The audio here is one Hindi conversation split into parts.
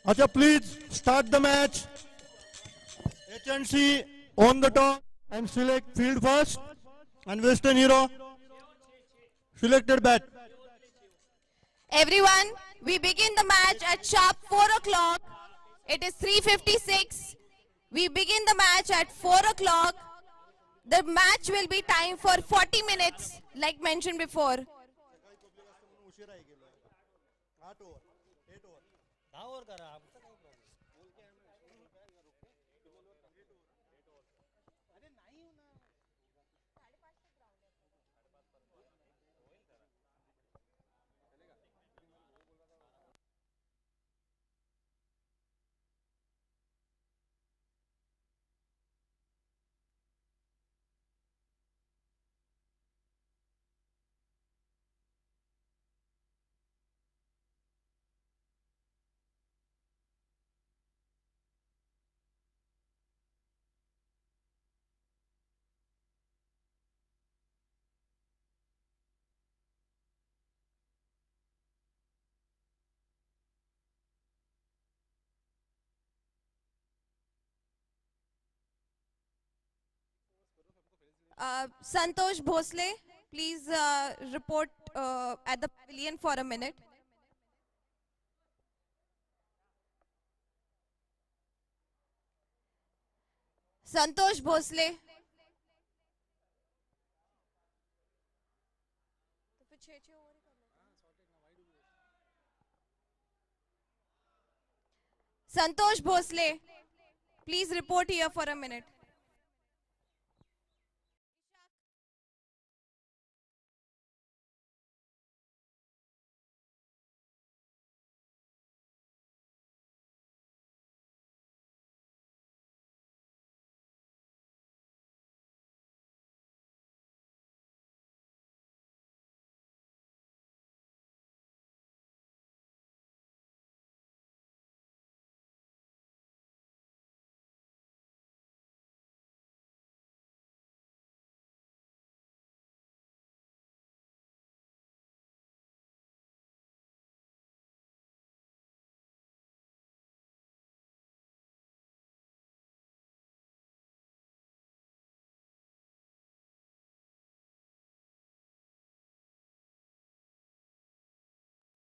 Acha, please start the match. HNC on the top and select field first. And Western Hero selected bat. Everyone, we begin the match at sharp 4 o'clock. It is 3:56. We begin the match at 4 o'clock. The match will be timed for 40 minutes, like mentioned before. Santosh Bhosle, please report at the pavilion for a minute. Santosh Bhosle. Santosh Bhosle, please report here for a minute.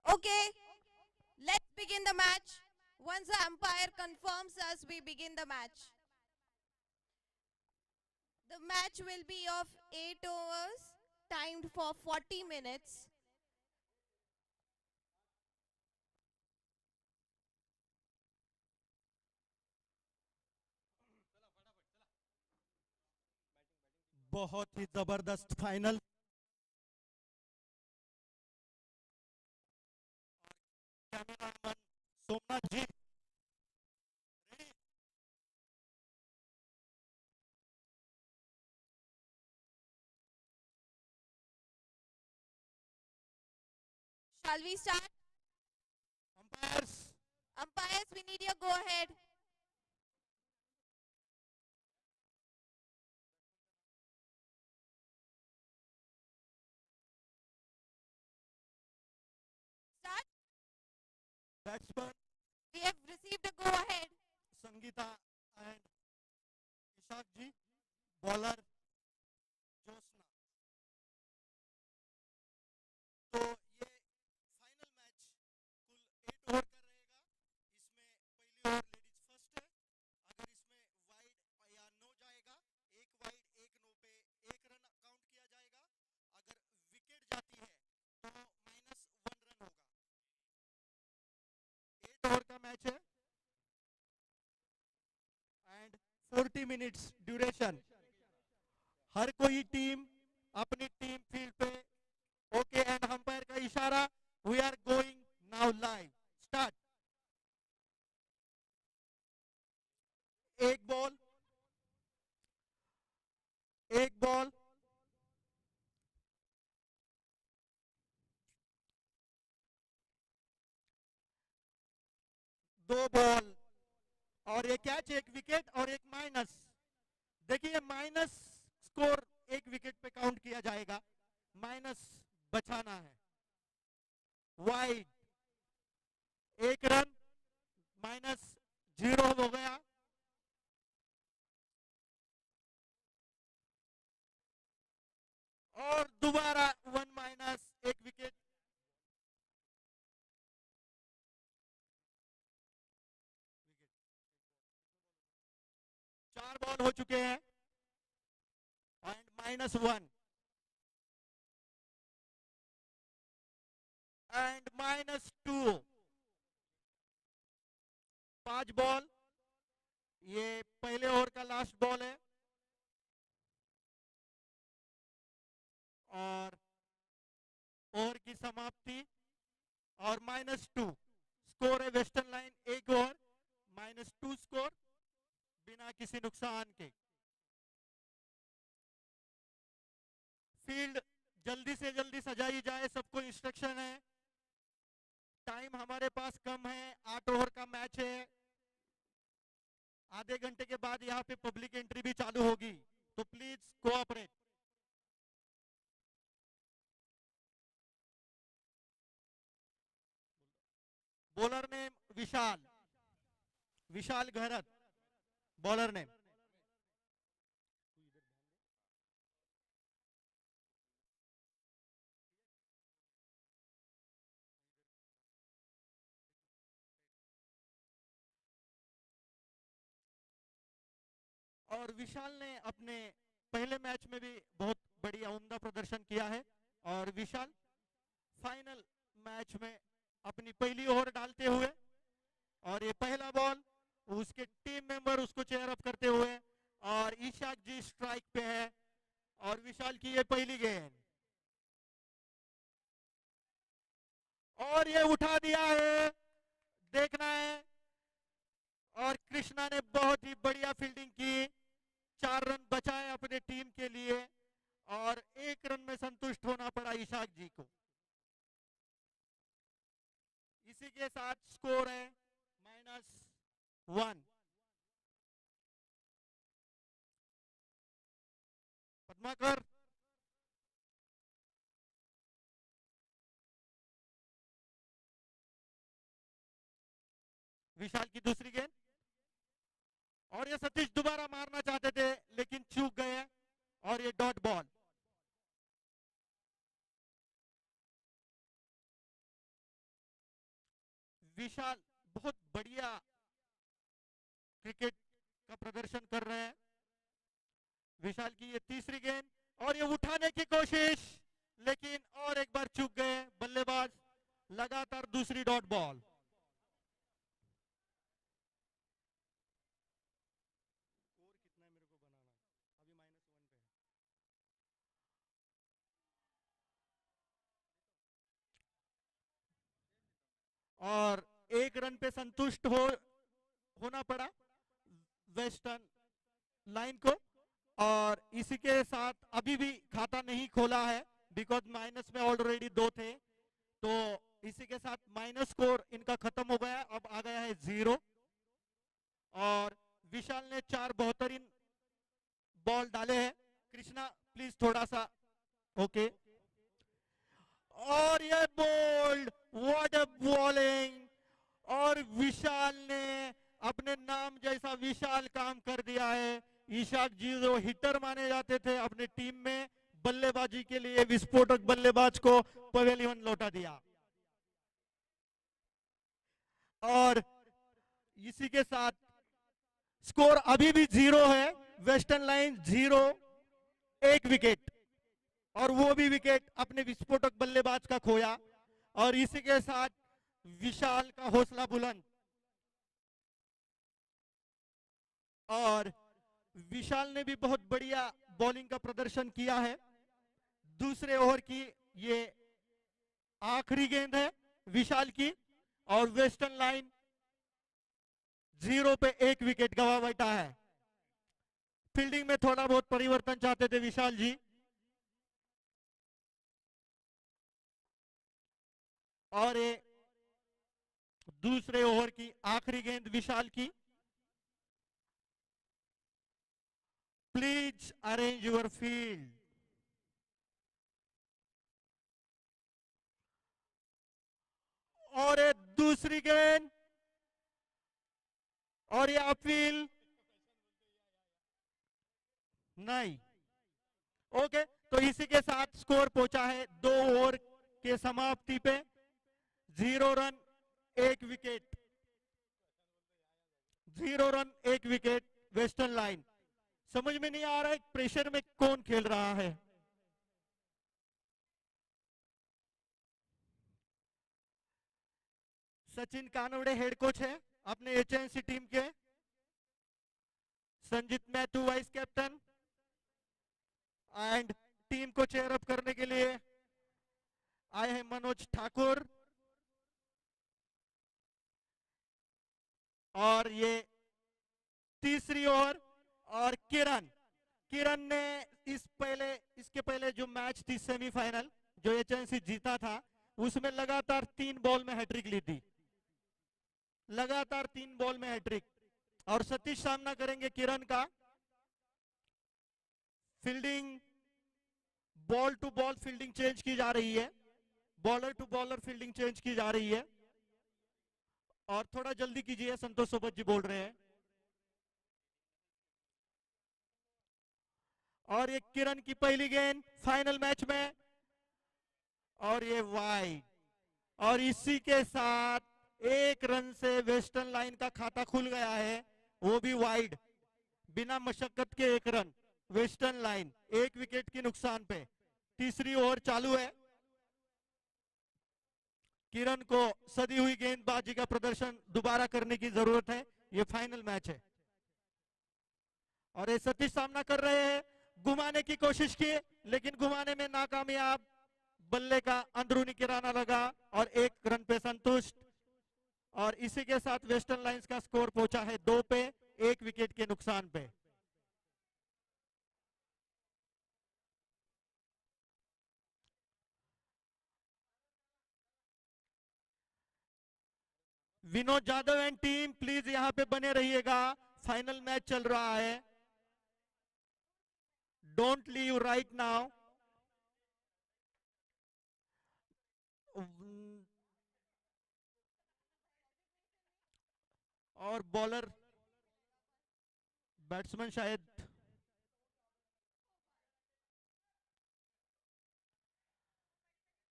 Okay, let's begin the match. Once the umpire confirms us, we begin the match. The match will be of 8 overs, timed for 40 minutes. बहुत ही जबरदस्त final cameraman Somnath ji Shall we start? Umpires Umpires, we need your go ahead. Start. Batsman We have received a go ahead. Sangeeta and Ishaq ji bowler Jyotsna तो ये फाइनल मैच कुल 8 ओवर का रहेगा इसमें पहली ओवर लेडीज फर्स्ट है अगर इसमें वाइड या नो जाएगा एक वाइड एक नो पे एक रन काउंट किया जाएगा अगर विकेट जाती है तो -1 रन होगा 8 ओवर का मैच है एंड 40 मिनट्स ड्यूरेशन हर कोई टीम अपनी टीम फील्ड पे ओके एंड अंपायर का इशारा we are going now live start एक बॉल दो बॉल और एक कैच एक विकेट और एक माइनस देखिए माइनस स्कोर एक विकेट पे काउंट किया जाएगा माइनस बचाना है वाइड एक रन -0 हो गया। और दोबारा 1 -, 1 विकेट। चार बॉल हो चुके हैं एंड -1 एंड -2। 5 बॉल, ये पहले ओवर का लास्ट बॉल है और ओवर की समाप्ति और -2 स्कोर है। वेस्टर्न लाइन 1 ओवर -2 स्कोर बिना किसी नुकसान के। फील्ड जल्दी से जल्दी सजाई जाए, सबको इंस्ट्रक्शन है। टाइम हमारे पास कम है, 8 ओवर का मैच है। आधे घंटे के बाद यहाँ पे पब्लिक एंट्री भी चालू होगी, तो please cooperate. Bowler name Vishal, Vishal Gharat bowler name. और विशाल ने अपने पहले मैच में भी बहुत बढ़िया उम्दा प्रदर्शन किया है और विशाल फाइनल मैच में अपनी पहली ओवर डालते हुए और ये पहला बॉल, उसके टीम मेंबर उसको चेयर अप करते हुए और इशाक जी स्ट्राइक पे है और विशाल की ये पहली गेंद और ये उठा दिया है, देखना है। और कृष्णा ने बहुत ही बढ़िया फील्डिंग की, 4 रन बचाए अपने टीम के लिए और 1 रन में संतुष्ट होना पड़ा इशाक जी को। इसी के साथ स्कोर है -1। पद्माकर, विशाल की दूसरी गेंद और ये सतीश दोबारा मारना चाहते थे लेकिन चूक गए और ये डॉट बॉल। विशाल बहुत बढ़िया क्रिकेट का प्रदर्शन कर रहे हैं। विशाल की ये तीसरी गेंद और ये उठाने की कोशिश लेकिन और एक बार चूक गए बल्लेबाज। लगातार दूसरी डॉट बॉल। और 1 रन पे संतुष्ट होना पड़ा वेस्टर्न लाइन को और इसी के साथ अभी भी खाता नहीं खोला है बिकॉज माइनस में ऑलरेडी 2 थे, तो इसी के साथ माइनस स्कोर इनका खत्म हो गया। अब आ गया है 0 और विशाल ने 4 बेहतरीन बॉल डाले हैं। कृष्णा प्लीज थोड़ा सा ओके। और ये बोल्ड, व्हाट अ बॉलिंग। और विशाल ने अपने नाम जैसा विशाल काम कर दिया है। इशाक जी जो हिटर माने जाते थे अपने टीम में, बल्लेबाजी के लिए विस्फोटक बल्लेबाज को पवेलियन लौटा दिया। और इसी के साथ स्कोर अभी भी 0 है। वेस्टर्न लाइन 0, 1 विकेट और वो भी विकेट अपने विस्फोटक बल्लेबाज का खोया और इसी के साथ विशाल का हौसला बुलंद। और विशाल ने भी बहुत बढ़िया बॉलिंग का प्रदर्शन किया है। दूसरे ओवर की ये आखिरी गेंद है विशाल की और वेस्टर्न लाइन 0 पे 1 विकेट गंवा बैठा है। फील्डिंग में थोड़ा बहुत परिवर्तन चाहते थे विशाल जी। और ये दूसरे ओवर की आखिरी गेंद विशाल की। Please arrange your field. और ये दूसरी गेंद और ये अपील नहीं। ओके, तो इसी के साथ स्कोर पहुंचा है 2 ओवर के समाप्ति पे, 0 run 1 wicket, 0 run 1 wicket western line. समझ में नहीं आ रहा है प्रेशर में कौन खेल रहा है। सचिन कानवड़े हेड कोच है अपने एचएनसी टीम के, Sanjeet Matthew vice captain, and team को चेयर अप करने के लिए आए हैं मनोज ठाकुर। और ये तीसरी ओवर, और किरण ने इसके पहले जो मैच थी सेमीफाइनल जो एचएनसी जीता था, उसमें लगातार 3 बॉल में हैट्रिक ली थी, लगातार 3 बॉल में हैट्रिक। और सतीश सामना करेंगे किरण का। Fielding, ball to ball fielding change की जा रही है, bowler to bowler fielding change की जा रही है। और थोड़ा जल्दी कीजिए, संतोष सोबत जी बोल रहे हैं। और ये किरण की पहली गेंद फाइनल मैच में, और ये वाइड। और इसी के साथ 1 रन से वेस्टर्न लाइन का खाता खुल गया है, वो भी वाइड, बिना मशक्कत के 1 रन वेस्टर्न लाइन, 1 विकेट के नुकसान पे। तीसरी ओवर चालू है। किरण को सदी हुई गेंदबाजी का प्रदर्शन दोबारा करने की जरूरत है, ये फाइनल मैच है। और ये सतीश सामना कर रहे हैं, घुमाने की कोशिश की लेकिन घुमाने में नाकामयाब, बल्ले का अंदरूनी किराना लगा और 1 रन पे संतुष्ट। और इसी के साथ वेस्टर्न लाइंस का स्कोर पहुंचा है 2 पे, 1 विकेट के नुकसान पे। Vinod Jadhav and team please यहां पे बने रहिएगा, फाइनल मैच चल रहा है, डोंट लीव राइट नाउ। और बॉलर, बैट्समैन शायद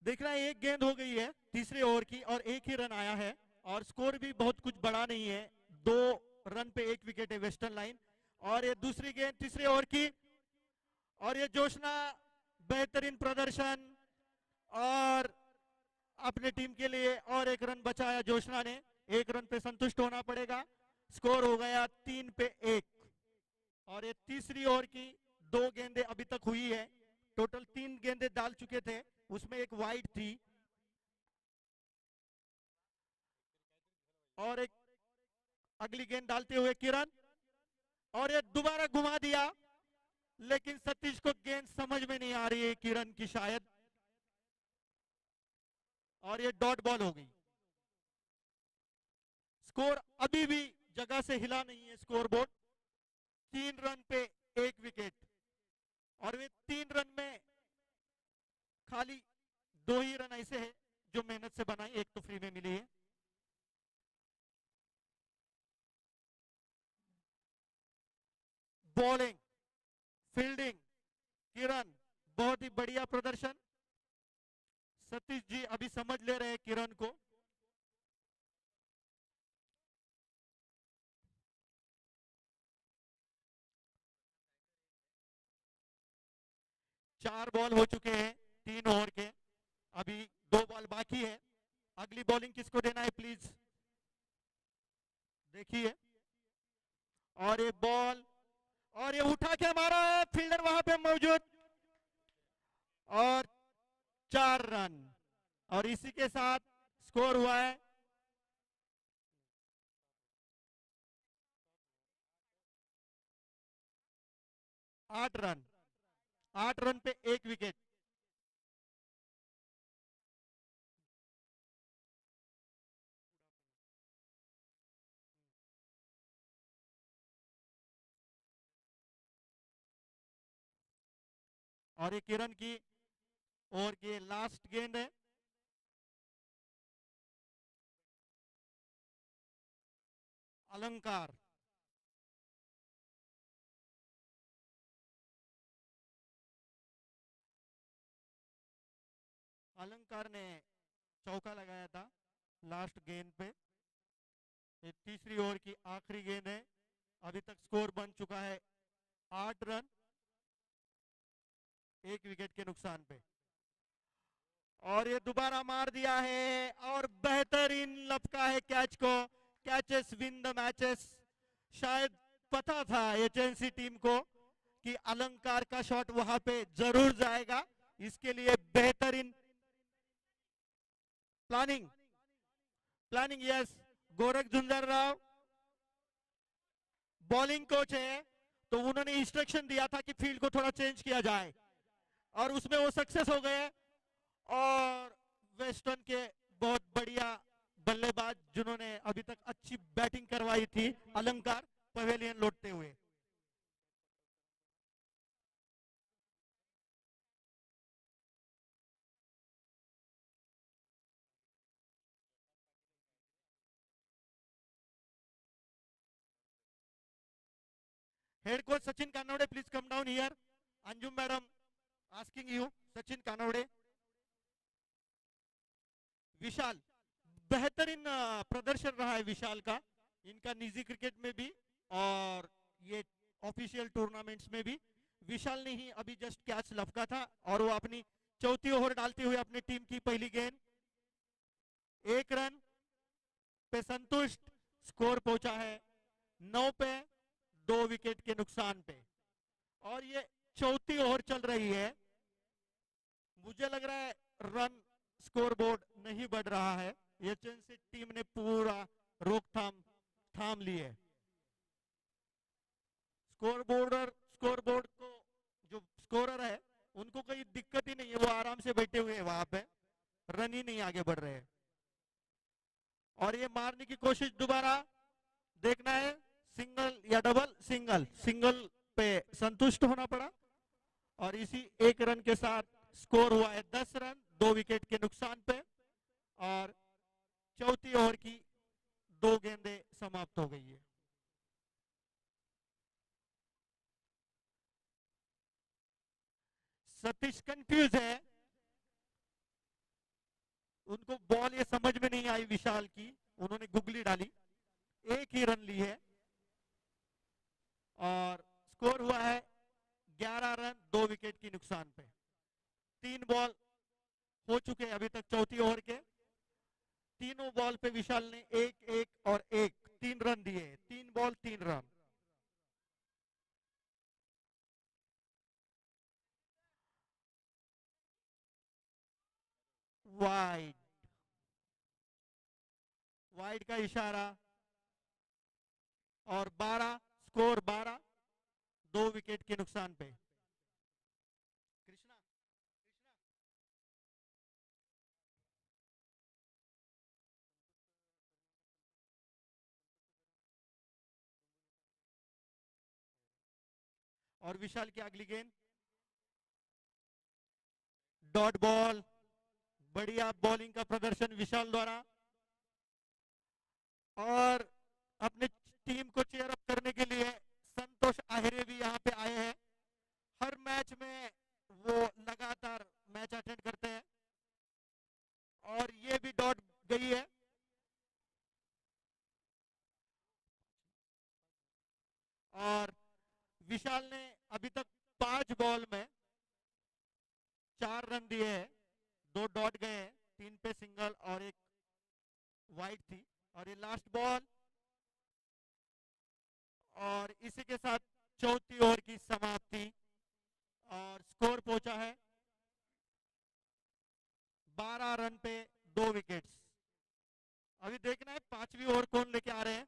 देख रहा है, 1 गेंद हो गई है तीसरे ओवर की और 1 ही रन आया है, और स्कोर भी बहुत कुछ बड़ा नहीं है, 2 रन पे 1 विकेट है वेस्टर्न लाइन। और ये दूसरी गेंद तीसरे ओवर की, और ये जोशना, बेहतरीन प्रदर्शन, और अपने टीम के लिए और 1 रन बचाया जोशना ने, 1 रन पे संतुष्ट होना पड़ेगा। स्कोर हो गया 3 पे 1। और ये तीसरी ओवर की 2 गेंदें अभी तक हुई है, टोटल 3 गेंदें डाल चुके थे, उसमें 1 वाइड थी। और एक अगली गेंद डालते हुए किरण, और ये दोबारा घुमा दिया, लेकिन सतीश को गेंद समझ में नहीं आ रही है किरण की शायद, और ये डॉट बॉल हो गई। स्कोर अभी भी जगह से हिला नहीं है स्कोरबोर्ड, 3 रन पे 1 विकेट। और वे 3 रन में खाली 2 ही रन ऐसे हैं जो मेहनत से बनाई, 1 तो फ्री में मिली है। बॉलिंग, फील्डिंग, किरण बहुत ही बढ़िया प्रदर्शन। सतीश जी अभी समझ ले रहे हैं किरण को। चार बॉल हो चुके हैं 3 ओवर के, अभी 2 बॉल बाकी है। अगली बॉलिंग किसको देना है प्लीज देखिए। और ये बॉल, और ये उठा के मारा है, फील्डर वहां पे मौजूद, और 4 रन। और इसी के साथ स्कोर हुआ है 8 रन, 8 रन पे 1 विकेट। और ये किरण की ओवर की लास्ट गेंद है, अलंकार अलंकार ने चौका लगाया था लास्ट गेंद पे। ये तीसरी ओवर की आखिरी गेंद है। अभी तक स्कोर बन चुका है 8 रन 1 विकेट के नुकसान पे। और ये दोबारा मार दिया है और बेहतरीन लपका है कैच को। Catches win the matches. शायद पता था एचएनसी टीम को कि अलंकार का शॉट वहां पे जरूर जाएगा, इसके लिए बेहतरीन planning yes. Gorakh Jhunjhar Rao bowling coach है, तो उन्होंने इंस्ट्रक्शन दिया था कि फील्ड को थोड़ा चेंज किया जाए और उसमें वो सक्सेस हो गए। और वेस्टर्न के बहुत बढ़िया बल्लेबाज जिन्होंने अभी तक अच्छी बैटिंग करवाई थी, अलंकार पवेलियन लौटते हुए। Head coach Sachin Kanwade, please come down here. Anjum madam asking you. Sachin Kanwade. Vishal, बेहतरीन प्रदर्शन रहा है विशाल का, इनका निजी क्रिकेट में भी और ये ऑफिशियल टूर्नामेंट्स में भी। विशाल ने ही अभी जस्ट कैच लपका था और वो अपनी चौथी ओवर डालते हुए अपनी टीम की पहली गेंद 1 रन पे संतुष्ट। स्कोर पहुंचा है 9 पे 2 विकेट के नुकसान पे। और ये चौथी ओवर चल रही है। मुझे लग रहा है रन स्कोरबोर्ड नहीं बढ़ रहा है, एचएनसी टीम ने पूरा रोकथाम थाम ली है। स्कोरबोर्ड को जो स्कोरर है उनको कोई दिक्कत ही नहीं है, वो आराम से बैठे हुए हैं वहां पे, रन ही नहीं आगे बढ़ रहे हैं। और ये मारने की कोशिश दोबारा देखना है, सिंगल या डबल। सिंगल पे संतुष्ट होना पड़ा और इसी 1 रन के साथ स्कोर हुआ है 10 रन 2 विकेट के नुकसान पे। और चौथी ओवर की 2 गेंदें समाप्त हो गई है। सतीश कंफ्यूज है, उनको बॉल ये समझ में नहीं आई विशाल की, उन्होंने गुगली डाली। 1 ही रन ली है और स्कोर हुआ है 11 रन 2 विकेट की नुकसान पे। 3 बॉल हो चुके हैं अभी तक चौथी ओवर के। तीनों बॉल पे विशाल ने 1 और 1 3 रन दिए। 3 बॉल 3 रन। वाइड का इशारा और 12 स्कोर 12 2 विकेट के नुकसान पे। कृष्णा और विशाल की अगली गेंद डॉट बॉल। बढ़िया बॉलिंग का प्रदर्शन विशाल द्वारा। और अपने टीम को चेयर अप करने के लिए संतोष आहिरे भी यहाँ पे आए हैं। हर मैच में वो लगातार मैच अटेंड करते हैं और ये भी डॉट गई है। और विशाल ने अभी तक 5 बॉल में 4 रन दिए हैं, 2 डॉट गए हैं, 3 पे सिंगल और 1 वाइड थी। और ये लास्ट बॉल और इसी के साथ चौथी ओवर की समाप्ति और स्कोर पहुंचा है 12 रन पे 2 विकेट्स। अभी देखना है 5वीं ओवर कौन लेके आ रहे हैं।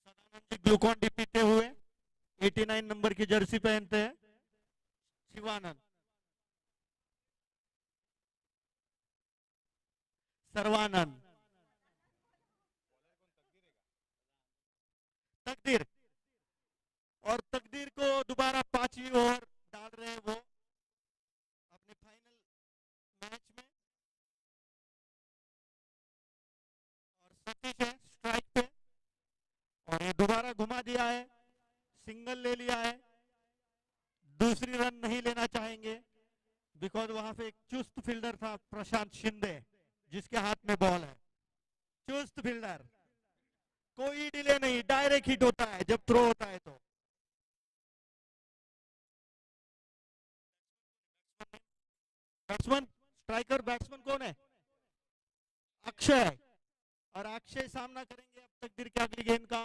सदानंद जी ग्लूकॉन डी पीते हुए 89 नंबर की जर्सी पहनते हैं। शिवानंद, सर्वानंद, तकदीर। और तकदीर को दोबारा 5वीं ओवर डाल रहे हैं वो अपने फाइनल मैच में। और सतीश है स्ट्राइक पे। दोबारा घुमा दिया है, सिंगल ले लिया है, दूसरी रन नहीं लेना चाहेंगे बिकॉज वहां पे एक चुस्त फील्डर था प्रशांत शिंदे जिसके हाथ में बॉल है। चुस्त फील्डर, कोई डिले नहीं, डायरेक्ट हिट होता है जब थ्रो होता है तो। बैट्समैन, स्ट्राइकर बैट्समैन कौन है? अक्षय। और अक्षय सामना करेंगे अब तकदीर की अगली गेंद का।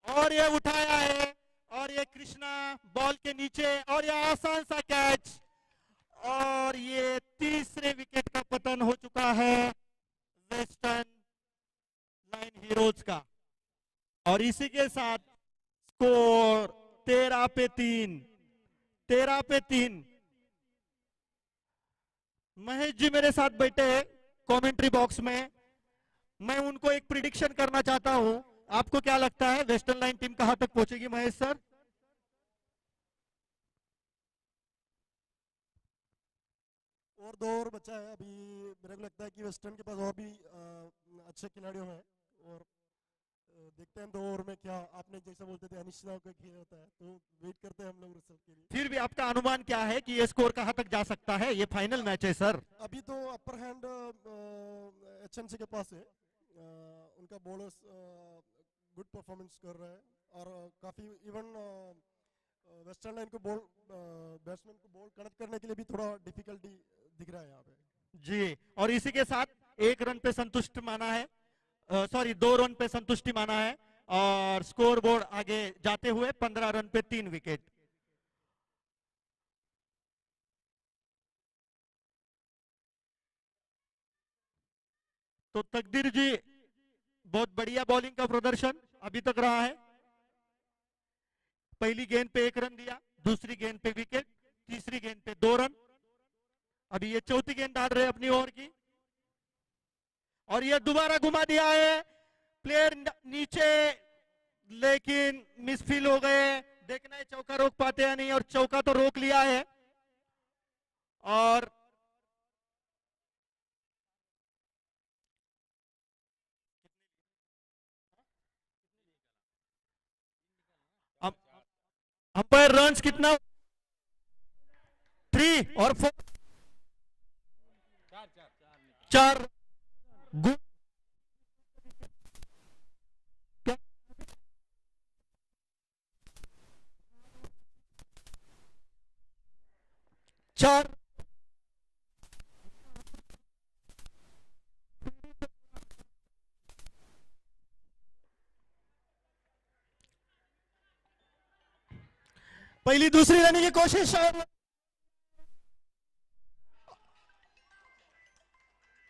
और ये उठाया है और ये कृष्णा बॉल के नीचे और ये आसान सा कैच और ये तीसरे विकेट का पतन हो चुका है वेस्टर्न लाइन हीरोज का। और इसी के साथ स्कोर 13 पे 3, 13 पे 3। महेश जी मेरे साथ बैठे हैं कमेंट्री बॉक्स में, मैं उनको एक प्रिडिक्शन करना चाहता हूं। आपको क्या लगता है वेस्टर्न लाइन टीम कहां तक पहुंचेगी महेश सर? और 2 ओवर बचा है अभी। मेरे को लगता है कि वेस्टर्न के पास और भी अच्छे खिलाड़ियों हैं और देखते हैं 2 ओवर में क्या। आपने जैसा बोलते थे अनिश्चितता का खेल होता है, तो वेट करते हैं हम लोग रिजल्ट के लिए। फिर भी आपका अनुमान क्या है कि ये स्कोर कहां तक जा सकता है? ये फाइनल मैच है सर। अभी तो अपर हैंड एचएमसी के पास है। उनका बॉलर्स गुड परफॉर्मेंस कर रहा है और काफी इवन वेस्टर्न लाइन को बॉल बैट्समैन को बॉल कनेक्ट करने के लिए भी थोड़ा डिफिकल्टी दिख रहा है यहाँ पे जी। और इसी के साथ 1 रन पे संतुष्ट माना है, सॉरी 2 रन पे संतुष्टि माना है और स्कोर बोर्ड आगे जाते हुए 15 रन पे 3 विकेट। तो तकदीर जी बहुत बढ़िया बॉलिंग का प्रदर्शन अभी तक रहा है। पहली गेंद पे 1 रन दिया, दूसरी गेंद पे विकेट, तीसरी गेंद पे 2 रन। अभी ये चौथी गेंद डाल रहे अपनी ओवर की और ये दोबारा घुमा दिया है, प्लेयर नीचे लेकिन मिसफील हो गए। देखना है चौका रोक पाते या नहीं और चौका तो रोक लिया है। और अंपायर रन्स कितना? 3 और 4, 4 गुड। 4 पहली दूसरी लेने की कोशिश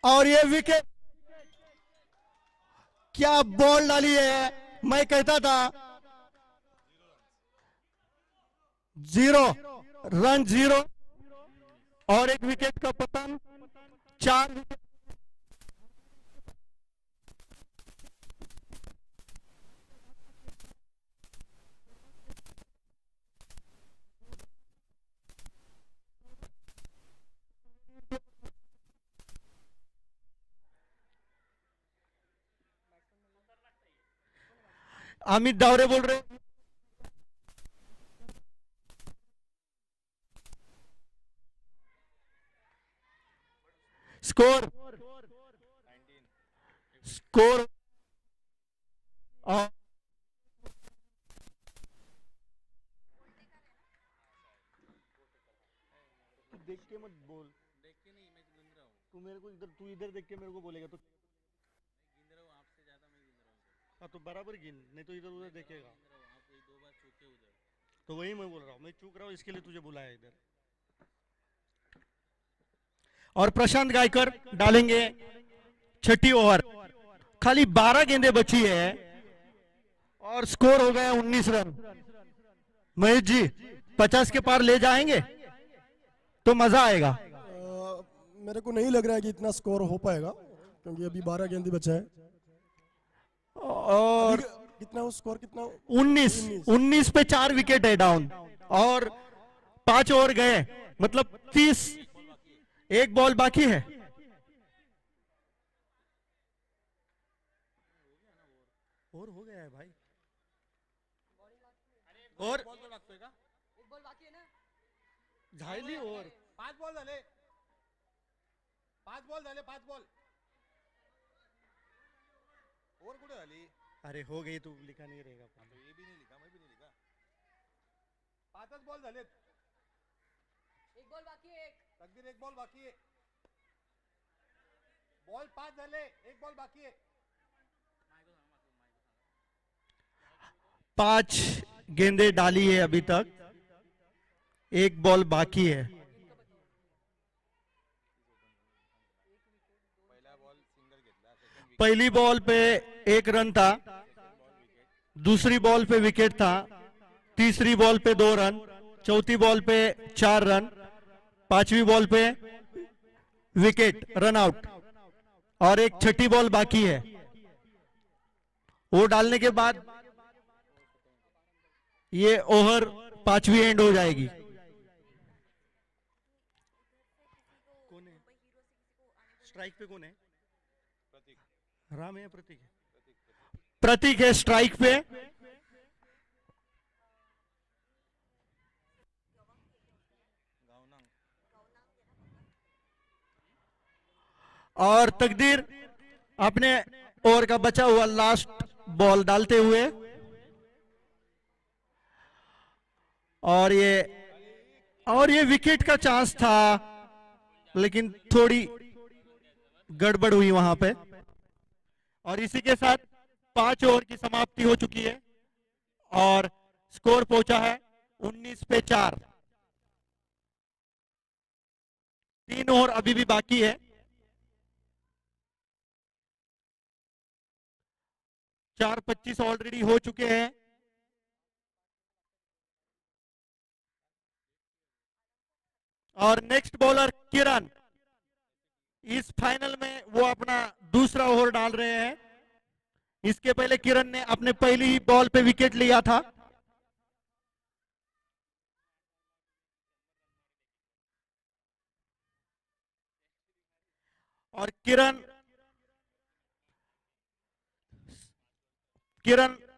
और ये विकेट। क्या बॉल डाली है, मैं कहता था 0 रन 0 और 1 विकेट का पतन। 4 विकेट। अमित दावरे बोल रहे हैं। स्कोर और देख के मत बोल, देख के नहीं, मैं गिन रहा हूँ। तू मेरे को इधर, तू इधर देख के मेरे को बोलेगा तो मैं गिन रहा हूँ, आपसे ज्यादा मैं गिन रहा हूँ। हाँ तो बराबर गिन, नहीं तो इधर उधर देखेगा। गिन रहा हूँ, आप वही 2 बार चूके उधर। तो वही मैं बोल रहा हूँ, मैं चूक रहा हूँ इसके लिए तुझे बुलाया इधर। और प्रशांत गायकर डालेंगे छठी ओवर। खाली 12 गेंदें बची है और स्कोर हो गया 19 रन। महेश जी 50 के पार ले जाएंगे तो मजा आएगा। मेरे को नहीं लग रहा है कि इतना स्कोर हो पाएगा क्योंकि अभी 12 गेंद ही बचा है। और कितना स्कोर कितना? 19 पे 4 विकेट है डाउन और 5 ओवर गए, मतलब 30, 1 बॉल बाकी है। और हो गया है भाई। और बॉल लागतोय का? झाली और 5 बॉल झाले. 5 बॉल झाले. 5 बॉल. और कुठे झाली? अरे हो गई, तू लिखा नहीं रहेगा। ये भी नहीं लिखा, मैं भी नहीं लिखा. 5च बॉल झालेत. एक बॉल बाकी है. तकदीर एक बॉल बाकी आहे. बॉल 5 झाले, एक बॉल बाकी आहे. 5 गेंदे डाली है अभी तक, एक बॉल बाकी है। पहिला बॉल सिंगल घेतला. सेकंड पहली बॉल पे 1 रन था, दूसरी बॉल पे विकेट था, तीसरी बॉल पे 2 रन, चौथी बॉल पे 4 रन, पांचवी बॉल पे विकेट, रन आउट, और एक छठी बॉल बाकी है। वो डालने के बाद ये ओवर 5वीं एंड हो जाएगी। कौन है स्ट्राइक पे? कौन है? प्रतीक. राम है या प्रतीक है? प्रतीक है स्ट्राइक पे। गावनांग. और तकदीर अपने ओवर का बचा हुआ लास्ट बॉल डालते हुए, और ये विकेट का चांस था, लेकिन थोड़ी गड़बड़ हुई वहां पे। और इसी के साथ 5 ओवर की समाप्ति हो चुकी है और स्कोर पहुंचा है 19 पे 4। 3 ओवर अभी भी बाकी है। 4:25 ऑलरेडी हो चुके हैं। और नेक्स्ट बॉलर किरण, इस फाइनल में वो अपना दूसरा ओवर डाल रहे हैं। इसके पहले किरण ने अपने पहली ही बॉल पे विकेट लिया था। और किरण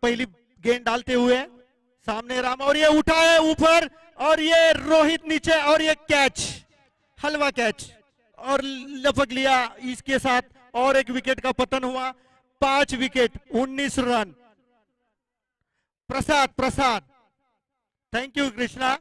पहली गेंद डालते हुए, सामने राम, और ये उठाए ऊपर, और ये रोहित नीचे, और ये कैच, हलवा कैच, और लपक लिया। इसके साथ और एक विकेट का पतन हुआ। 5 wicket, 19 run. Prasad, thank you Krishna.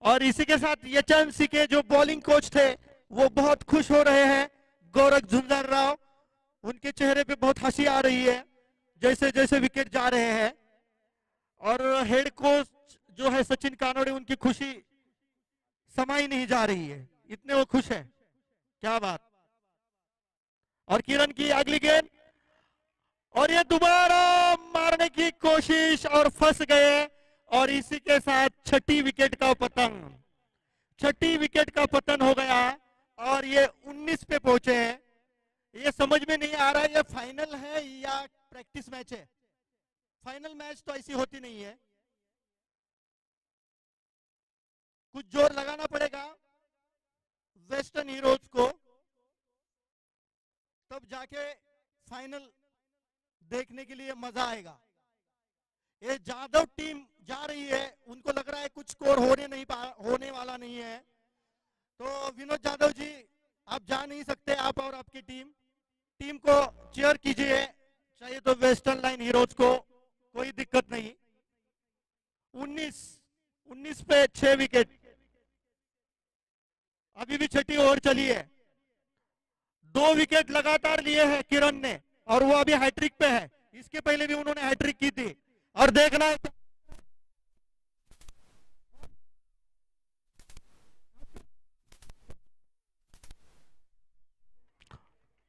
और इसी के साथ एचएमसी के जो बॉलिंग कोच थे वो बहुत खुश हो रहे हैं। गोरख झुंझुनू राव, उनके चेहरे पे बहुत हंसी आ रही है जैसे जैसे विकेट जा रहे हैं। और हेड कोच जो है सचिन कानोड़े, उनकी खुशी समाई नहीं जा रही है, इतने वो खुश है। क्या बात। और किरण की अगली गेंद, और ये दोबारा मारने की कोशिश, और फंस गए। और इसी के साथ छठी विकेट का पतन हो गया, और ये 19 पे पहुंचे हैं। ये समझ में नहीं आ रहा है ये फाइनल है या प्रैक्टिस मैच है। फाइनल मैच तो ऐसी होती नहीं है, कुछ जोर लगाना पड़ेगा वेस्टर्न हीरोज को, तब जाके फाइनल देखने के लिए मजा आएगा। ये जादव टीम जा रही है, उनको लग रहा है कुछ स्कोर होने वाला नहीं है। तो विनोद जाधव जी, आप जा नहीं सकते, आप और आपकी टीम को चीयर कीजिए, चाहिए तो वेस्टर्न लाइन हीरोज को, कोई दिक्कत नहीं। 19 पे 6 विकेट, अभी भी छठी ओवर चली है। 2 विकेट लगातार लिए हैं किरण ने, और वो अभी हैट्रिक पे है। इसके पहले भी उन्होंने हैट्रिक की थी। और देखना है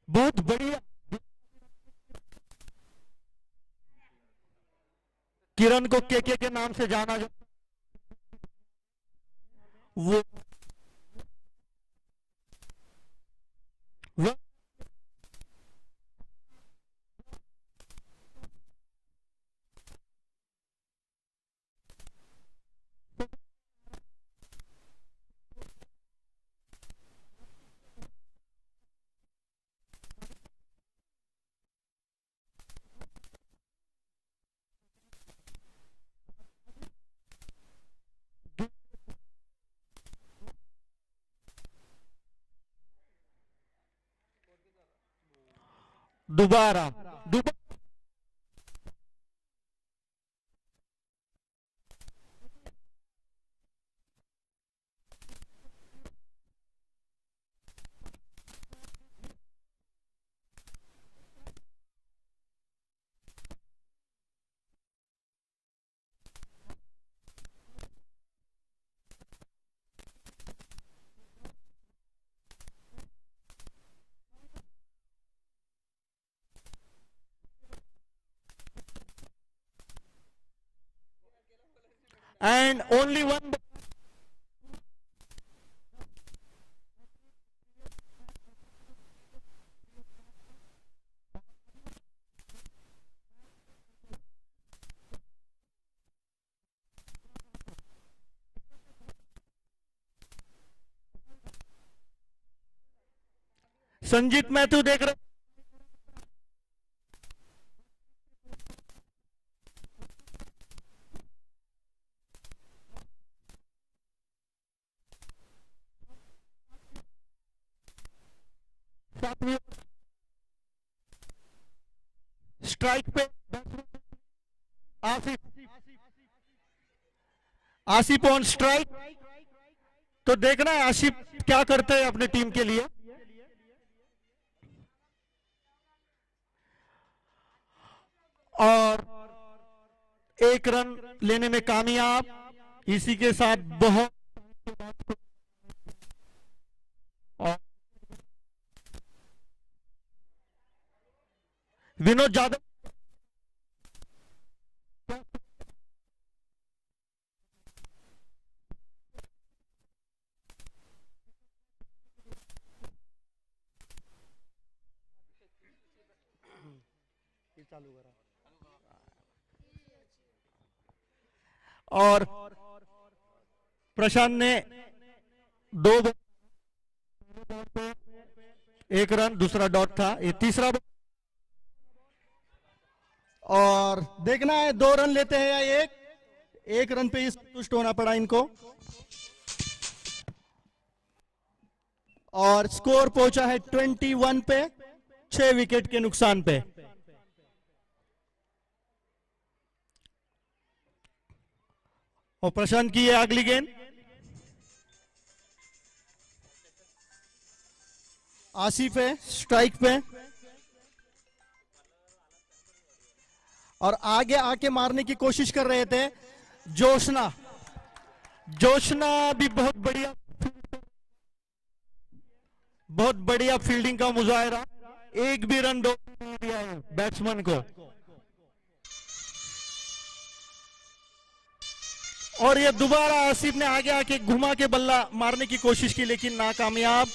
बहुत बढ़िया, किरण को के नाम से जाना जाता, वो दोबारा and only one. Sanjeet Matthew देख रहे स्ट्राइक पे आसिफ आसिफ ऑन स्ट्राइक। तो देखना है आसिफ क्या करते हैं अपने टीम के लिए। और 1 रन लेने में कामयाब। इसी के साथ बहुत और विनोद यादव चालू करा और प्रशांत ने 2 1 रन, दूसरा डॉट था, ये तीसरा। और देखना है 2 रन लेते हैं या 1 रन पे ही संतुष्ट होना पड़ा इनको। और स्कोर पहुंचा है 21 पे, 6 विकेट के नुकसान पे। और प्रशांत की ये अगली गेंद, आसिफ है स्ट्राइक पे और आगे आके मारने की कोशिश कर रहे थे जोशना। जोशना भी बहुत बढ़िया फील्डिंग का मुजाहिरा, एक भी रन दो दिया है बैट्समैन को। और ये दोबारा आसिफ ने आगे आके घुमा के बल्ला मारने की कोशिश की लेकिन नाकामयाब।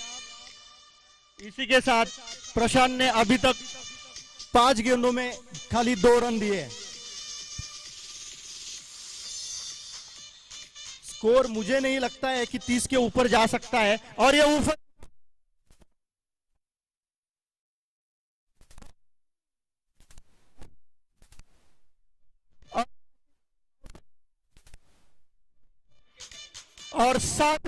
इसी के साथ प्रशांत ने अभी तक 5 गेंदों में खाली 2 रन दिए। स्कोर मुझे नहीं लगता है कि 30 के ऊपर जा सकता है। और ये ऊपर और 7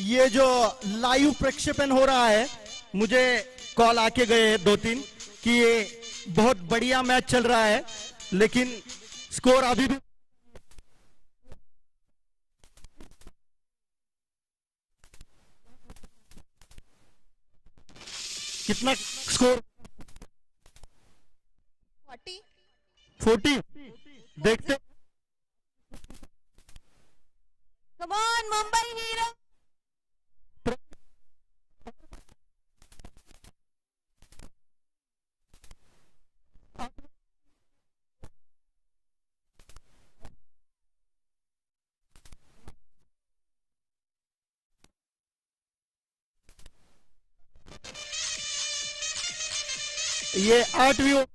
ये जो लाइव प्रक्षेपण हो रहा है, मुझे कॉल आके गए 2-3 कि ये बहुत बढ़िया मैच चल रहा है लेकिन स्कोर अभी भी कितना स्कोर 40 देखते। Come on, Mumbai Heroes. ये 8वीं और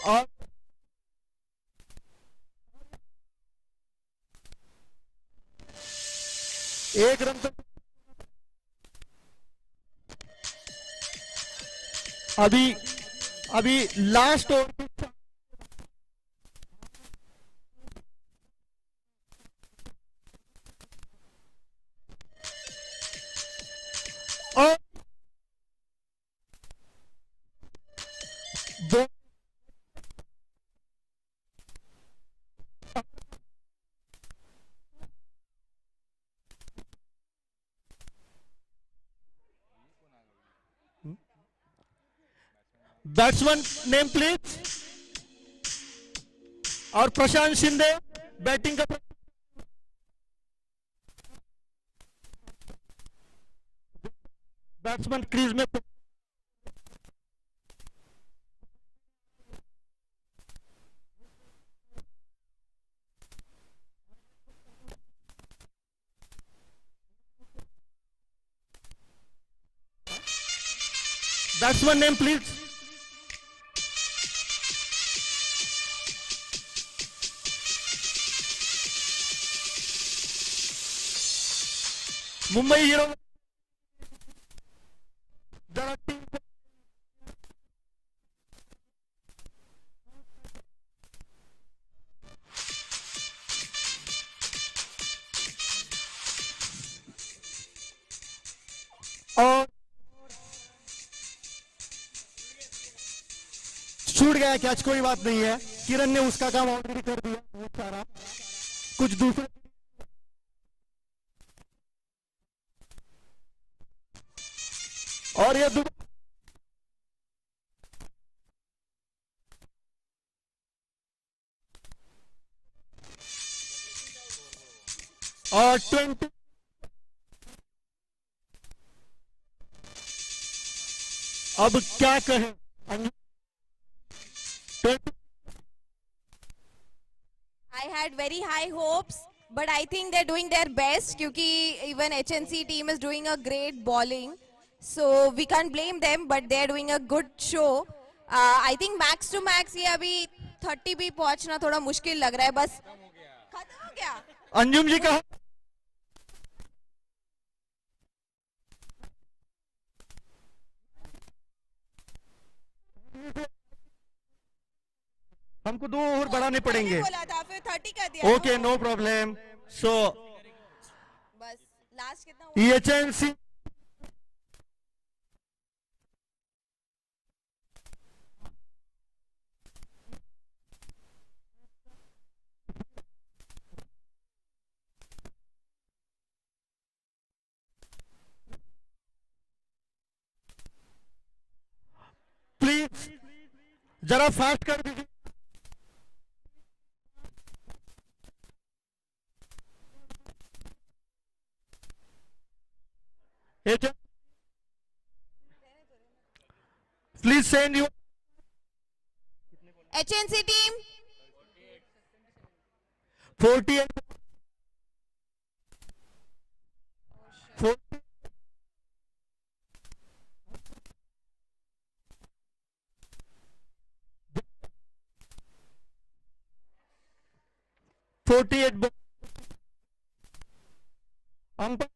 और एक रन तक अभी अभी लास्ट ओवर और दो बैट्समैन नेम प्लीज और प्रशांत शिंदे बैटिंग का बैट्समैन क्रीज में batsman name please Mumbai hero जरा टीम को और छूट गया कैच, कोई बात नहीं है। किरण ने उसका काम ऑलरेडी कर दिया बहुत सारा। कुछ दूसरे और ये और 20 अब क्या कहें। 20 I had very high hopes, but I think they're doing their best क्योंकि even HNC team is doing a great bowling. So we can't blame them, but they're doing a good show. I think max to max ये अभी 30 भी पहुंचना थोड़ा मुश्किल लग रहा है। बस खत्म हो गया। अंजुम जी का हमको 2 ओवर बढ़ाने पड़ेंगे। मैंने बोला था फिर 30 कर दिया। Okay no problem. सो बस लास्ट कितना हुआ? HNC प्लीज जरा फास्ट कर दीजिए। Please send you HNC team 48 48 umpire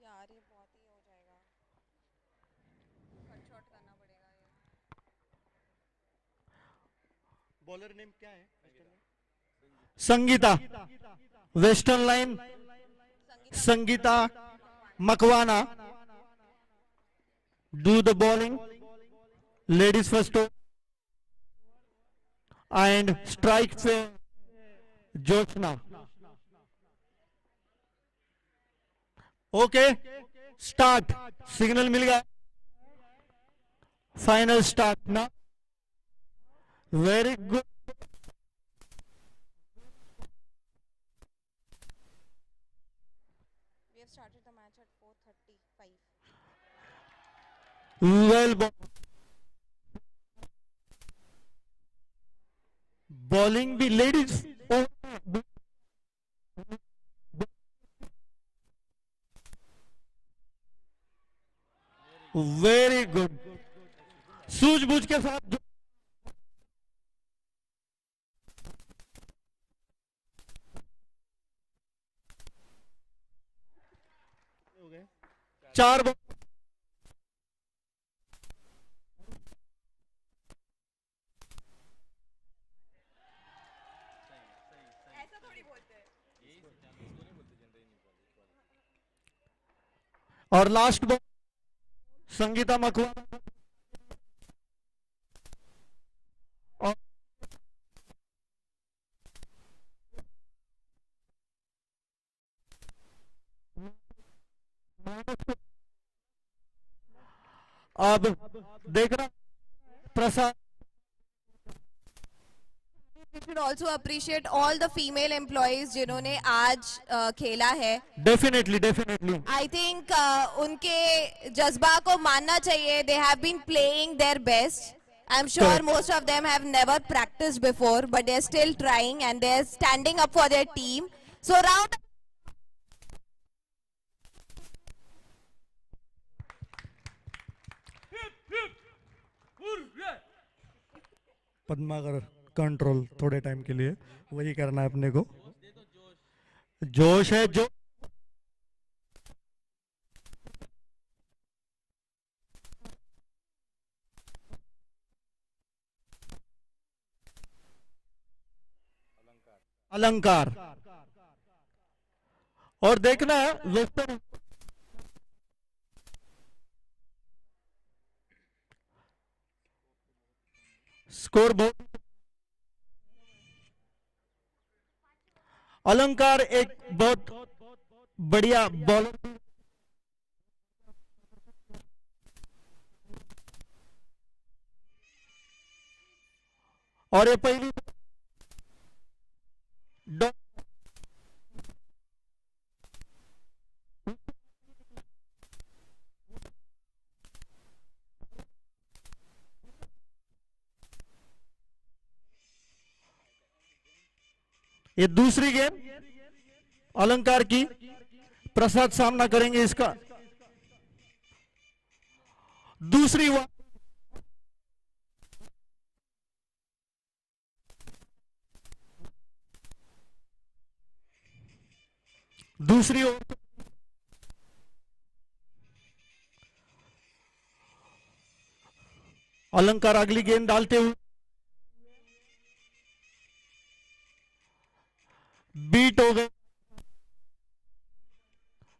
यार ये बहुत ही हो जाएगा। कट शॉट करना पड़ेगा ये। बॉलर नेम क्या है? Sangeeta western line Sangeeta Makwana do the bowling ladies first and strike पे जोशना। ओके स्टार्ट सिग्नल मिल गया। फाइनल स्टार्ट ना very good. We have started the match at 4:35. Well bowling भी लेडीज. Very good. सूझबूझ के साथ. चार बॉल. ऐसा थोड़ी बोलते हैं. और लास्ट बॉल संगीता मकवाना. और अब देखना प्रसाद. We should also appreciate all the female employees जिन्होंने आज खेला है. Definitely definitely. I think उनके जज्बा को मानना चाहिए. They have been playing their best. I'm sure Correct. most of them have never practiced before, but they're still trying and they're standing up for their team. So round. Padmakar control थोड़े टाइम के लिए वही करना है अपने को. जोश है जो. अलंकार. और देखना है वेस्टर्न. स्कोर बहुत. अलंकार एक बहुत बढ़िया बॉलर. और ये पहली ये दूसरी गेम अलंकार की. प्रसाद सामना करेंगे इसका. दूसरी दूसरी ओर अलंकार अगली गेंद डालते हुए बीट हो गए.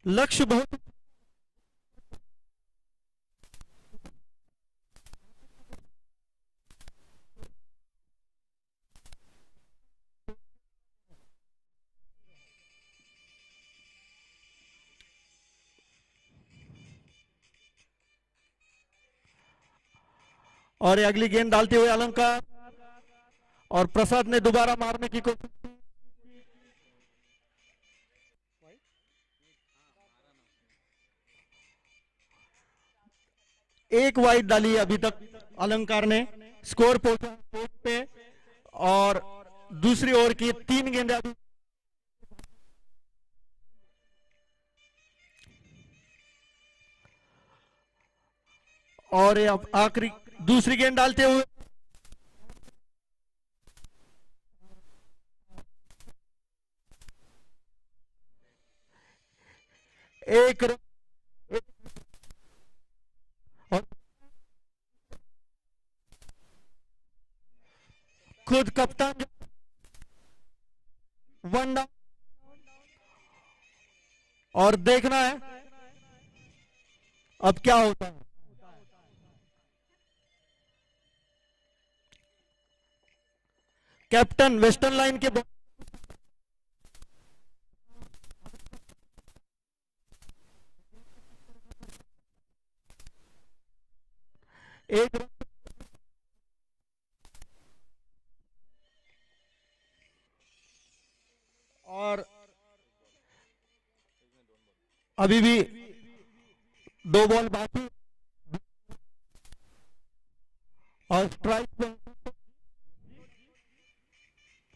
लक्ष्य बहुत. और ये अगली गेंद डालते हुए अलंकार. और प्रसाद ने दोबारा मारने की कोशिश. एक वाइड डाली अभी तक अलंकार ने. स्कोर पहुंचा 1 पे. और दूसरी ओवर की 3 गेंदें अभी. और ये अब आखिरी दूसरी गेंद डालते हुए एक और खुद कप्तान 1 डाउन. और देखना है अब क्या होता है. कैप्टन वेस्टर्न लाइन के एक और अभी भी 2 बॉल बाकी और स्ट्राइक पे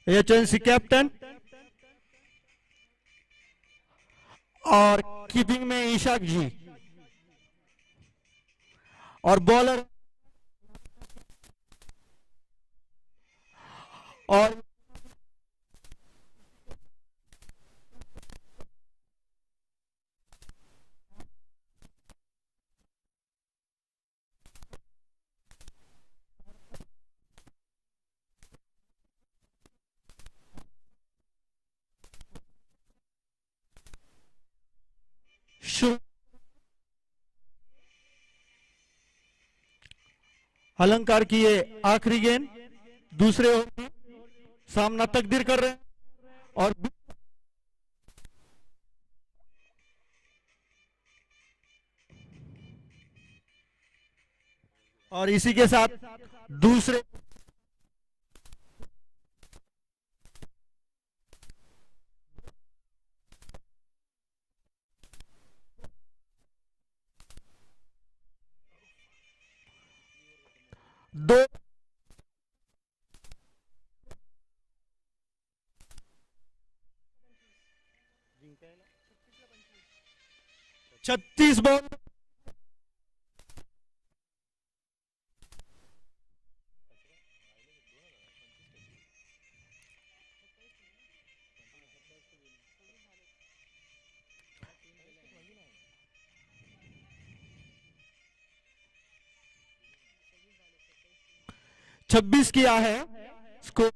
एचएनसी कैप्टन और कीपिंग में ईशाक जी और बॉलर और अलंकार की ये आखिरी गेंद दूसरे ओवर में सामना तकदीर कर रहे हैं और इसी के साथ दूसरे दो 36 बॉल छब्बीस किया है स्कोर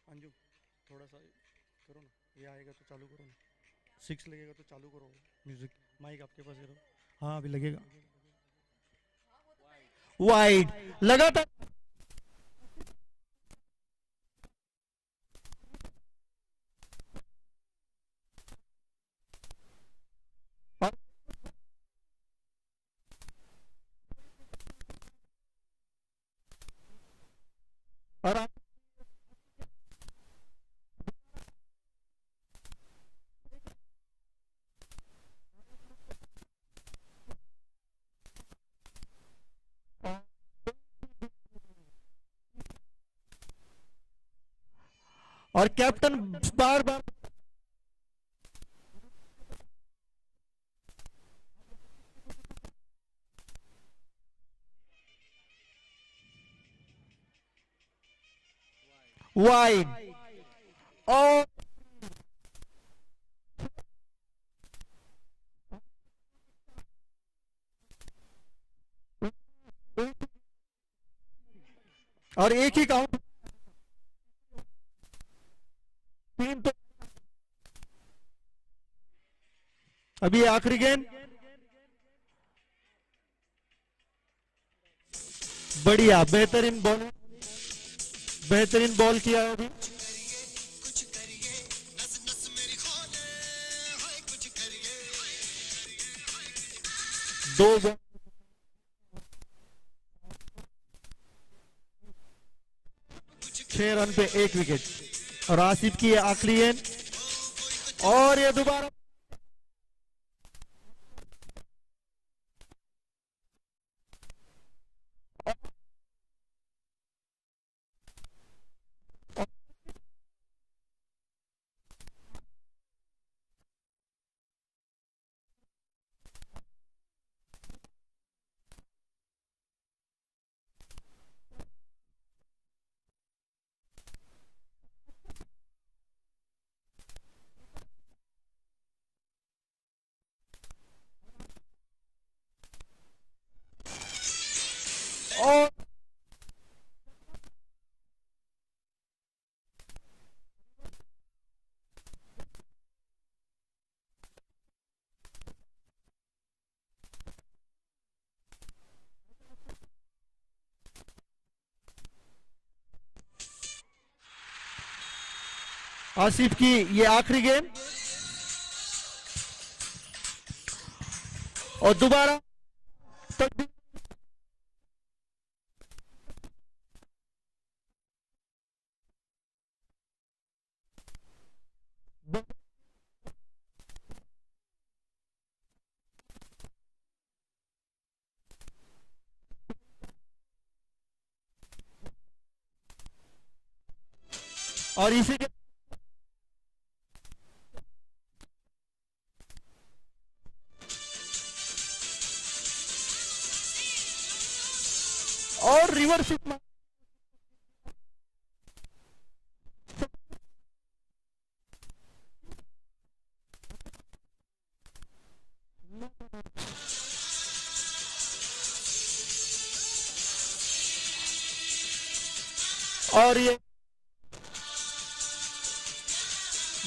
अंजू थोड़ा सा करो ना, ये आएगा तो चालू करो ना, 6 लगेगा तो चालू करो म्यूजिक, माइक आपके पास है तो हाँ अभी लगेगा। वाइड लगातार और और कैप्टन बार बार वाइड और एक ही काउंट 3 तो अभी आखिरी गेंद बढ़िया बेहतरीन बॉल किया है अभी दो बॉल 6 रन पे 1 विकेट और आसिफ की आखिरी गेंद और ये दोबारा आसिफ की ये आखिरी गेंद और दोबारा तकदीर और इसी के और रिवर्स हिट मार और ये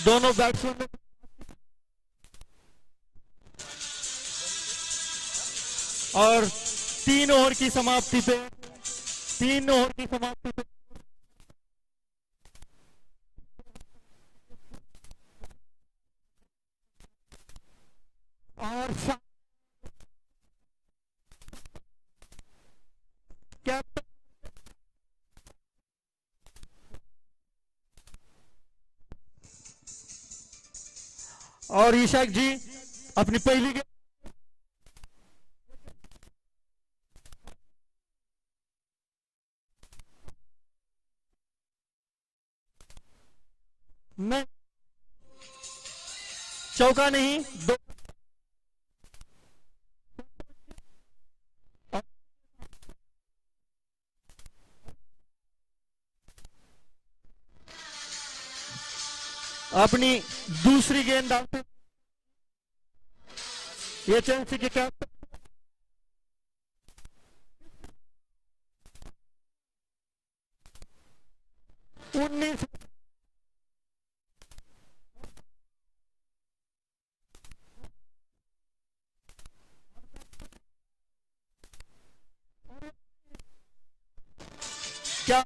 दोनों बैट्समैन और 3 ओवर की समाप्ति पे 3 ओवर की समाप्ति पे और कैप्टन और इशाक जी अपनी पहली गेंद में चौका नहीं दो अपनी दूसरी गेंद डालते ये चेल्सी के कैप्टन 19 क्या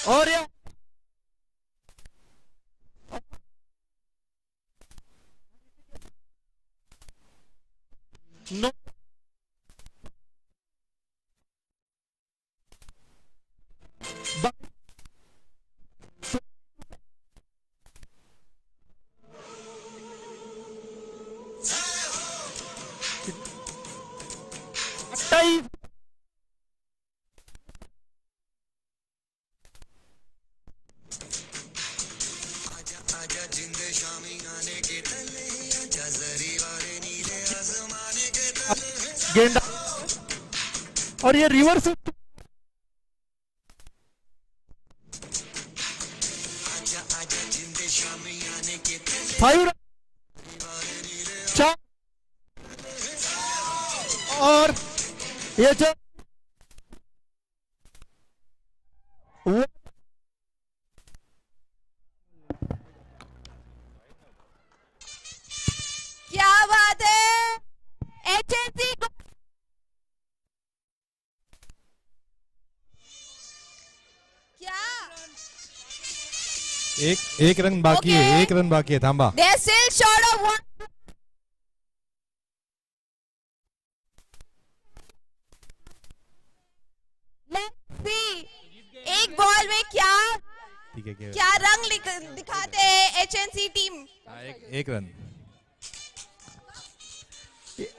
और या नो गेंद और ये रिवर्स फाइव चार और ये जो क्या बात है एचएनसी क्या एक रन बाकी है, Okay. एक रन बाकी है, थांबा. they are still short of one. Let's see एक बॉल में क्या ठीक है क्या? क्या रंग दिखाते हैं एचएनसी टीम. हाँ, एक run.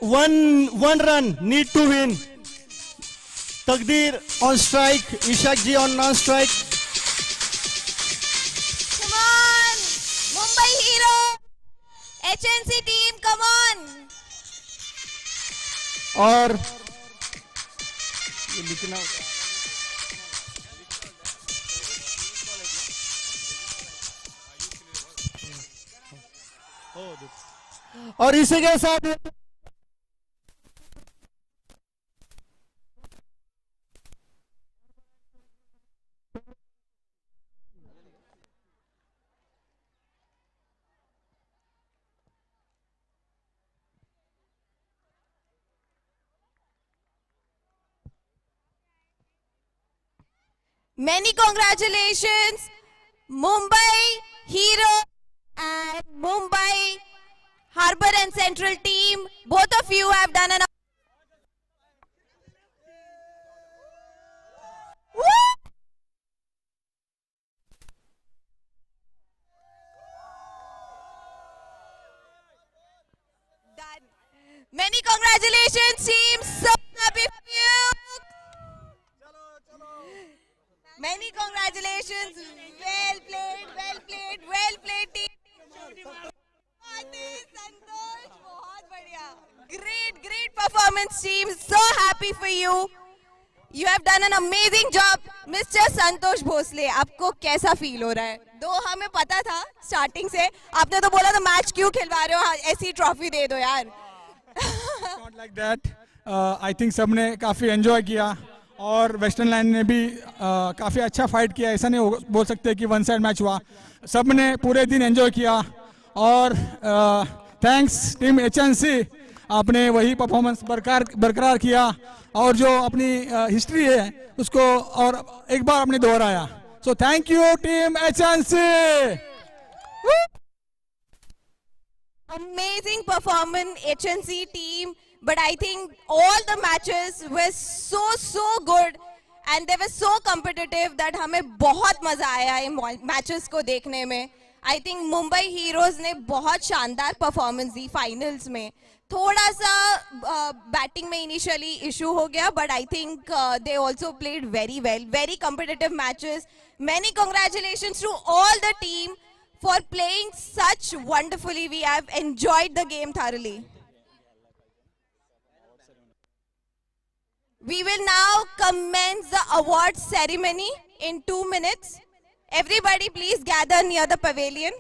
one run need to win. Takdeer on strike, Ishak ji on non-strike. Come on Mumbai Hero HNC team come on. और ये लिखना होता है. और इसी के साथ Many congratulations, Mumbai Hero and Mumbai Harbour and Central team. Both of you have done an Woo! Done. Many congratulations, team. So happy for you. Many congratulations. Well played, well played, well played, team. Santosh, बहुत बढ़िया. Great performance, team. So happy for you. You have done an amazing job, Mr. Santosh Bhosle. आपको कैसा फील हो रहा है? दो हमें पता था स्टार्टिंग से. आपने तो बोला था मैच क्यों खिलवा रहे हो? ऐसी ट्रॉफी दे दो यार. Not like that. I think सबने काफ़ी एंजॉय किया और वेस्टर्न लाइन ने भी काफ़ी अच्छा फाइट किया. ऐसा नहीं बोल सकते कि वन साइड मैच हुआ. सबने पूरे दिन एंजॉय किया और थैंक्स टीम HNC. आपने वही परफॉर्मेंस बरकरार किया और जो अपनी हिस्ट्री है उसको और एक बार आपने दोहराया. So thank you team HNC. Amazing performance, HNC team. But I think all the matches were so good and they were so competitive that हमें बहुत मजा आया इन matches को देखने में. I think Mumbai Heroes ने बहुत शानदार performance दी finals में. थोड़ा सा बैटिंग में इनिशियली इशू हो गया, but I think they also played very well. Very competitive matches. Many congratulations to all the team for playing such wonderfully. We have enjoyed the game thoroughly. We will now commence the award ceremony in 2 minutes. Everybody please gather near the pavilion.